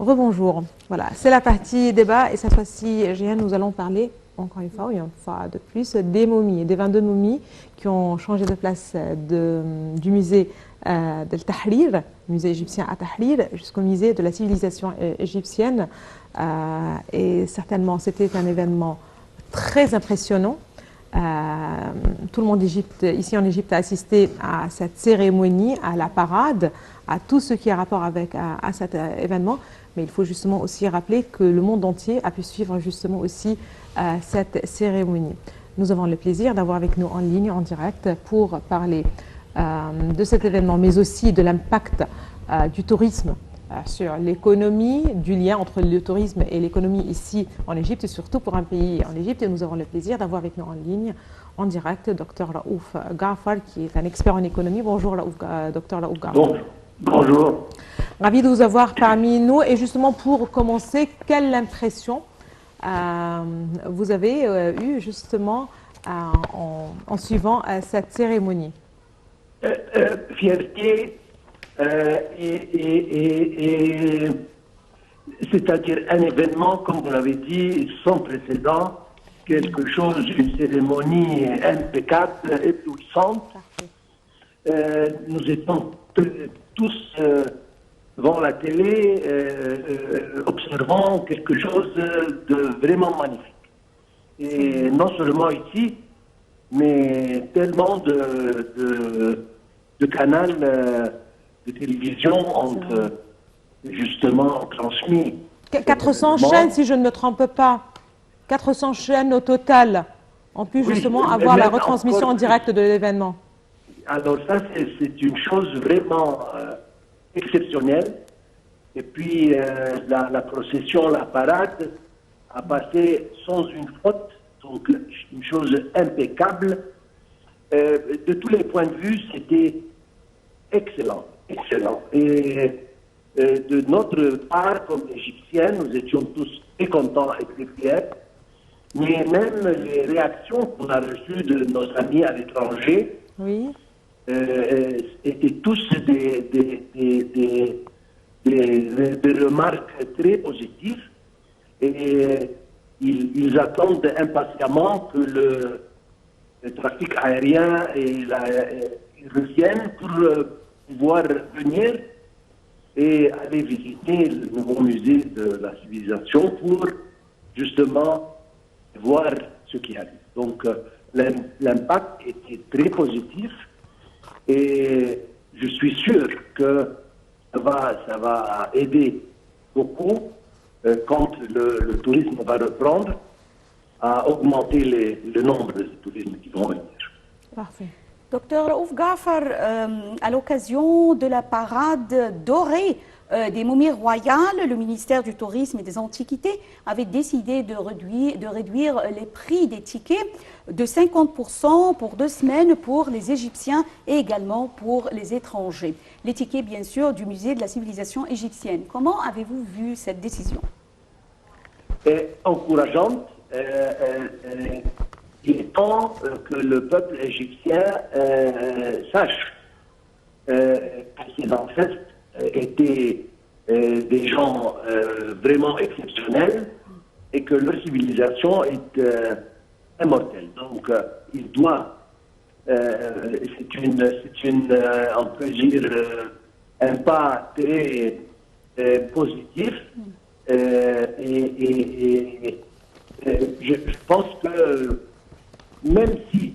Rebonjour. Voilà, c'est la partie débat et cette fois-ci, nous allons parler, encore une fois de plus, des momies, des 22 momies qui ont changé de place du musée de Tahrir, musée égyptien à Tahrir, jusqu'au musée de la civilisation égyptienne. Et certainement, c'était un événement très impressionnant. Tout le monde ici en Égypte a assisté à cette cérémonie, à la parade, à tout ce qui a rapport avec à cet événement. Mais il faut justement aussi rappeler que le monde entier a pu suivre justement aussi cette cérémonie. Nous avons le plaisir d'avoir avec nous en ligne, en direct, pour parler de cet événement, mais aussi de l'impact du tourisme sur l'économie, du lien entre le tourisme et l'économie ici en Égypte, et surtout pour un pays en Égypte. Et nous avons le plaisir d'avoir avec nous en ligne, en direct, Dr Raouf Ghafar, qui est un expert en économie. Bonjour, Dr Raouf Ghafar. Bonjour. Ravi de vous avoir parmi nous. Et justement, pour commencer, quelle impression vous avez eue justement en suivant cette cérémonie? Fierté, c'est-à-dire un événement, comme vous l'avez dit, sans précédent, quelque chose, une cérémonie impeccable, éblouissante. Nous étions tous devant la télé, observant quelque chose de vraiment magnifique. Et non seulement ici, mais tellement de canaux de télévision ont justement transmis. 400 chaînes, si je ne me trompe pas. 400 chaînes au total ont pu justement avoir la retransmission en direct de l'événement. Alors ça, c'est une chose vraiment exceptionnelle. Et puis la procession, la parade a passé sans une faute, donc une chose impeccable. De tous les points de vue, c'était excellent, excellent. Et de notre part, comme Égyptiens, nous étions tous très contents et très fiers. Mais même les réactions qu'on a reçues de nos amis à l'étranger étaient tous des remarques très positives. Et ils attendent impatiemment que le trafic aérien revienne pour pouvoir venir et aller visiter le nouveau musée de la civilisation pour justement voir ce qui arrive. Donc l'impact était très positif et je suis sûr que ça va aider beaucoup quand le tourisme va reprendre à augmenter le nombre de touristes qui vont venir. Parfait. Docteur Raouf Ghafar, à l'occasion de la parade dorée des momies royales, le ministère du Tourisme et des Antiquités avait décidé de réduire les prix des tickets de 50% pour 2 semaines pour les Égyptiens et également pour les étrangers. Les tickets, bien sûr, du musée de la civilisation égyptienne. Comment avez-vous vu cette décision? Encourageante. Il est temps que le peuple égyptien sache que ces ancêtres étaient des gens vraiment exceptionnels et que leur civilisation est immortelle. Donc, il doit, on peut dire, un pas très positif. Je pense que même si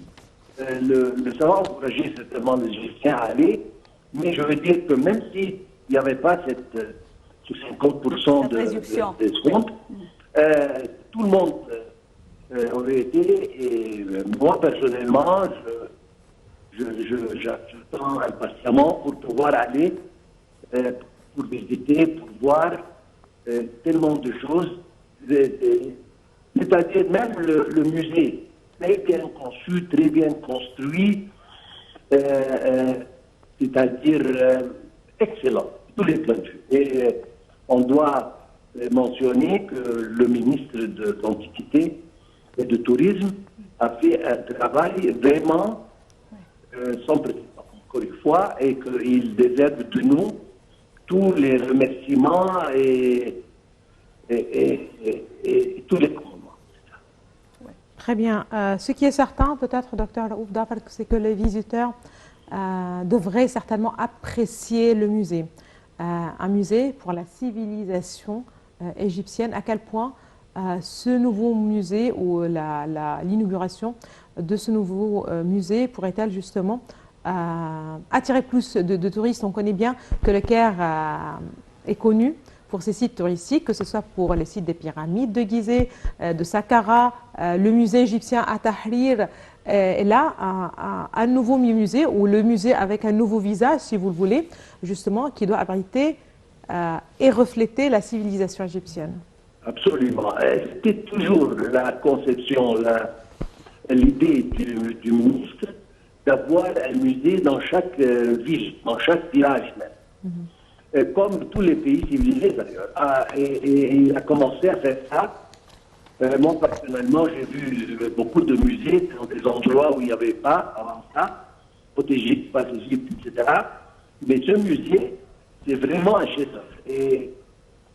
ça va encourager certainement les Égyptiens à aller, mais je veux dire que même s'il n'y avait pas ce 50% de compte, tout le monde aurait été, et moi personnellement, j'attends impatiemment pour pouvoir aller, pour visiter, pour voir tellement de choses. C'est-à-dire même le musée, très bien conçu, très bien construit, c'est-à-dire excellent, tous les points de vue. Et on doit mentionner que le ministre de l'Antiquité et du Tourisme a fait un travail vraiment sans précédent, encore une fois, et qu'il déserve de nous tous les remerciements et Très bien. Ce qui est certain, peut-être, docteur Raouf Ghaffar, c'est que les visiteurs devraient certainement apprécier le musée. Un musée pour la civilisation égyptienne. À quel point ce nouveau musée ou l'inauguration de ce nouveau musée pourrait-elle justement attirer plus de touristes? On connaît bien que le Caire est connu pour ses sites touristiques, que ce soit pour les sites des pyramides de Gizeh, de Saqqara, le musée égyptien à Tahrir. Et là, un nouveau musée, ou le musée avec un nouveau visage, si vous le voulez, justement, qui doit abriter et refléter la civilisation égyptienne. Absolument. C'était toujours la conception, l'idée du ministre d'avoir un musée dans chaque ville, dans chaque village même. Comme tous les pays civilisés d'ailleurs. Et il a commencé à faire ça. Moi, personnellement, j'ai vu beaucoup de musées dans des endroits où il n'y avait pas avant ça, au Égypte, pas l'Égypte, etc. Mais ce musée, c'est vraiment un chef-d'œuvre. Et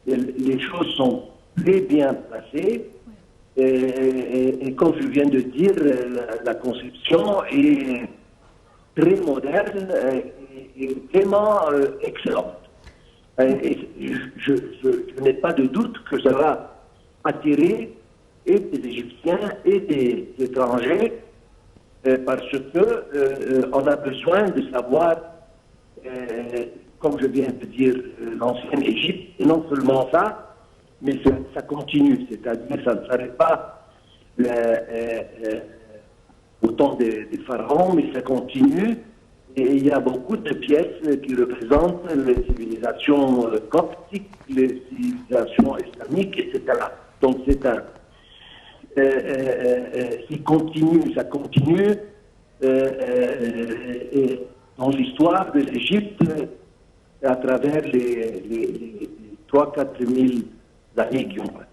les choses sont très bien placées. Et comme je viens de dire, la conception est très moderne et vraiment excellente. Et je n'ai pas de doute que ça va attirer et des Égyptiens et des étrangers parce que on a besoin de savoir, comme je viens de dire, l'ancienne Égypte, et non seulement ça, mais ça continue, c'est-à-dire ça ne s'arrête pas au temps des pharaons, mais ça continue. Et il y a beaucoup de pièces qui représentent les civilisations coptiques, les civilisations islamiques, etc. Donc c'est un... qui continue, ça continue dans l'histoire de l'Égypte à travers les 3-4 000 années qui ont passé.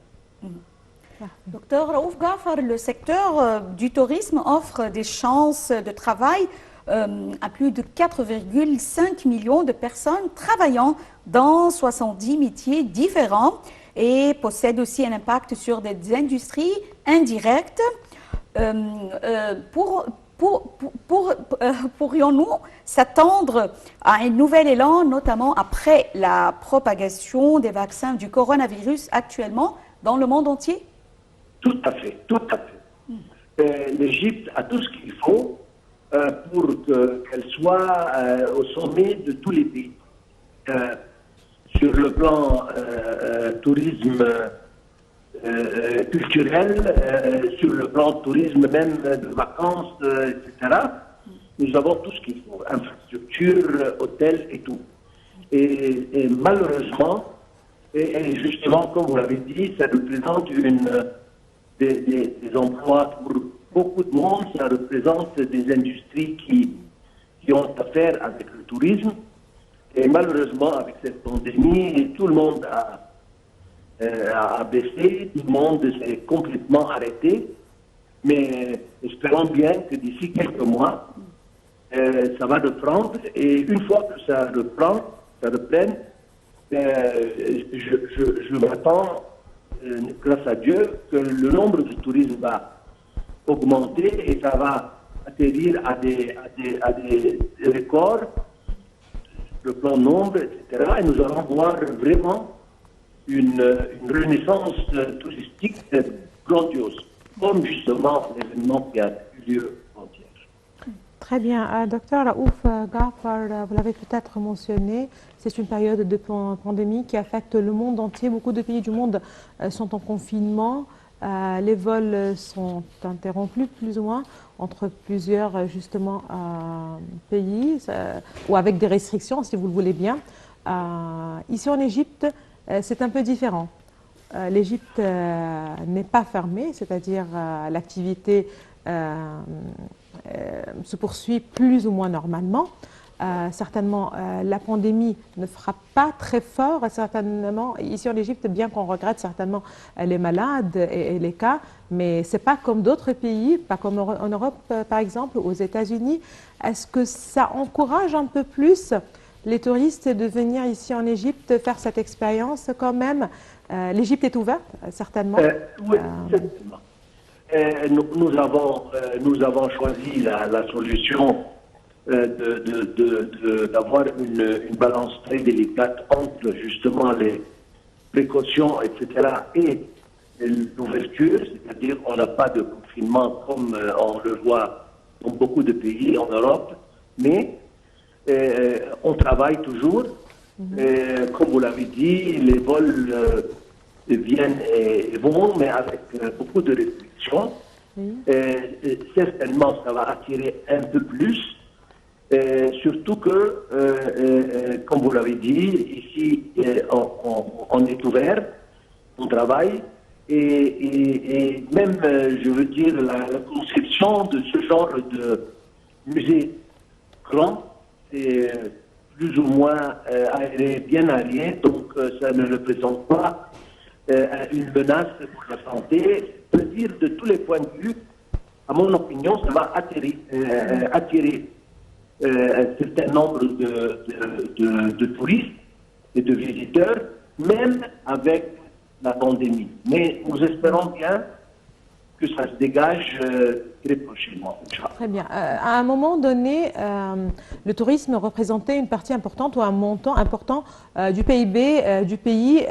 Docteur Raouf Ghaffar, le secteur du tourisme offre des chances de travail à plus de 4,5 millions de personnes travaillant dans 70 métiers différents et possède aussi un impact sur des industries indirectes. Pourrions-nous s'attendre à un nouvel élan, notamment après la propagation des vaccins du coronavirus actuellement dans le monde entier? Tout à fait, tout à fait. L'Égypte a tout ce qu'il faut pour qu'elle soit au sommet de tous les pays. Sur le plan tourisme culturel, sur le plan tourisme même de vacances, etc. Nous avons tout ce qu'il faut, infrastructure, hôtels et tout. Et malheureusement, et justement, comme vous l'avez dit, ça représente des emplois pour beaucoup de monde, ça représente des industries qui ont affaire avec le tourisme. Et malheureusement, avec cette pandémie, tout le monde a baissé, tout le monde s'est complètement arrêté. Mais espérons bien que d'ici quelques mois, ça va reprendre. Et une fois que ça reprenne, je m'attends, grâce à Dieu, que le nombre de touristes va augmenter et ça va atterrir à des records, le plan nombre, etc. Et nous allons voir vraiment une renaissance touristique grandiose, comme justement l'événement qui a eu lieu avant-hier. Très bien. Docteur Raouf Ghaffar, vous l'avez peut-être mentionné, c'est une période de pandémie qui affecte le monde entier. Beaucoup de pays du monde sont en confinement. Les vols sont interrompus plus ou moins entre plusieurs justement pays ou avec des restrictions si vous le voulez bien. Ici en Égypte, c'est un peu différent. L'Égypte n'est pas fermée, c'est-à-dire l'activité se poursuit plus ou moins normalement. Certainement, la pandémie ne frappe pas très fort, certainement, ici en Égypte, bien qu'on regrette certainement les malades et les cas, mais ce n'est pas comme d'autres pays, pas comme en Europe par exemple, aux États-Unis. Est-ce que ça encourage un peu plus les touristes de venir ici en Égypte faire cette expérience quand même? L'Égypte est ouverte, certainement. Oui, certainement. nous avons choisi la solution d'avoir une balance très délicate entre justement les précautions, etc., et l'ouverture, c'est-à-dire on n'a pas de confinement comme on le voit dans beaucoup de pays en Europe, mais on travaille toujours. Comme vous l'avez dit, les vols viennent et vont, mais avec beaucoup de restrictions. Certainement, ça va attirer un peu plus. Surtout que, comme vous l'avez dit, ici, on est ouvert, on travaille, et même, je veux dire, la conception de ce genre de musée grand, c'est plus ou moins bien allié, donc ça ne représente pas une menace pour la santé. Je veux dire, de tous les points de vue, à mon opinion, ça va attirer un certain nombre de touristes et de visiteurs, même avec la pandémie. Mais nous espérons bien que ça se dégage très prochainement. Très bien. À un moment donné, le tourisme représentait une partie importante ou un montant important du PIB du pays.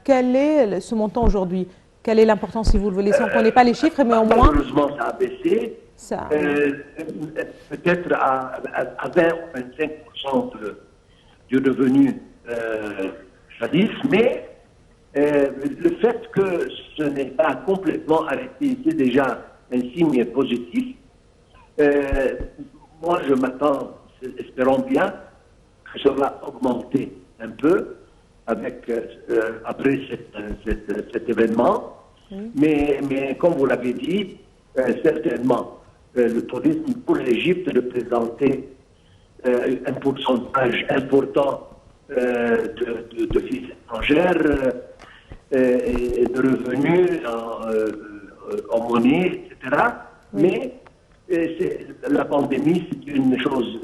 Quel est ce montant aujourd'hui? Quelle est l'importance, si vous le voulez, sans qu'on n'ait pas les chiffres, mais au moins... Malheureusement, ça a baissé. Peut-être à 20 ou 25% du revenu jadis, mais le fait que ce n'est pas complètement arrêté, c'est déjà un signe positif. Moi, je m'attends, espérons bien, que ça va augmenter un peu après cet événement. Mais comme vous l'avez dit, certainement, le tourisme pour l'Égypte représentait un pourcentage important de devises étrangères et de revenus en monnaie, etc. Mais la pandémie, c'est une chose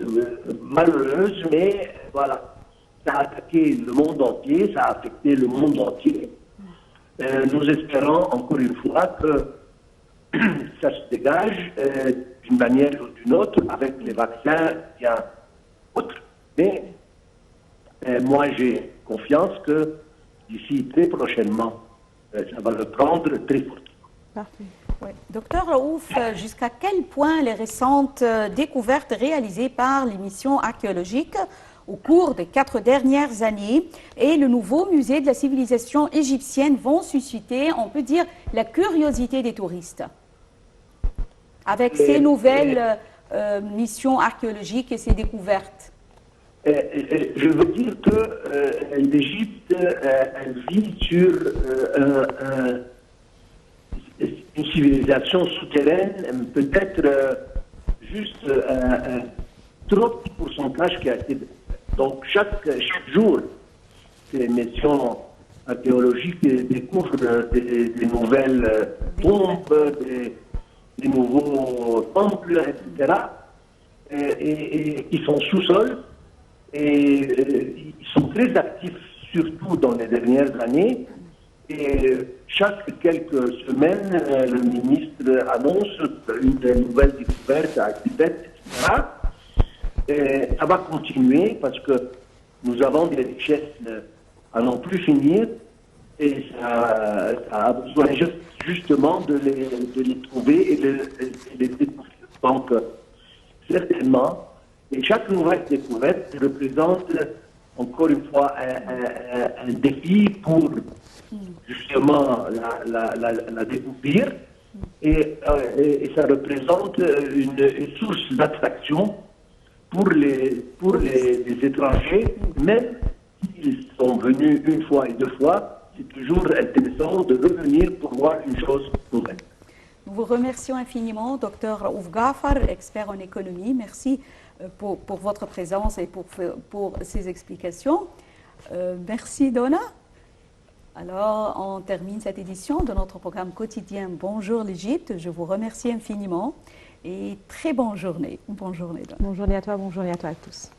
malheureuse, mais voilà, ça a attaqué le monde entier, ça a affecté le monde entier. Nous espérons encore une fois que ça se dégage d'une manière ou d'une autre avec les vaccins bien autres. Mais moi, j'ai confiance que d'ici très prochainement, ça va le prendre très fortement. Parfait. Oui. Docteur Raouf, jusqu'à quel point les récentes découvertes réalisées par les missions archéologiques au cours des 4 dernières années et le nouveau musée de la civilisation égyptienne vont susciter, on peut dire, la curiosité des touristes avec ces nouvelles missions archéologiques et ces découvertes? Je veux dire que l'Égypte, elle vit sur une civilisation souterraine, peut-être juste un trop petit pourcentage qui a été... Donc chaque jour, ces missions archéologiques découvrent des nouvelles tombes, des nouveaux temples, etc. Et qui sont sous-sol. Et ils sont très actifs, surtout dans les dernières années. Et chaque quelques semaines, le ministre annonce une nouvelle découverte à Tibet, etc. Et ça va continuer parce que nous avons des richesses à n'en plus finir et ça a besoin justement de les trouver et de les découvrir. Donc, certainement, et chaque nouvelle découverte représente encore une fois un défi pour justement la découvrir et ça représente une source d'attraction pour les étrangers, même s'ils sont venus une fois et deux fois, c'est toujours intéressant de revenir pour voir une chose nouvelle. Nous vous remercions infiniment, Dr Raouf Ghafar, expert en économie. Merci pour votre présence et pour ces explications. Merci, Donna. Alors, on termine cette édition de notre programme quotidien Bonjour l'Égypte. Je vous remercie infiniment et très bonne journée. Bonne journée, Donna. Bonne journée à toi, bonne journée à toi à tous.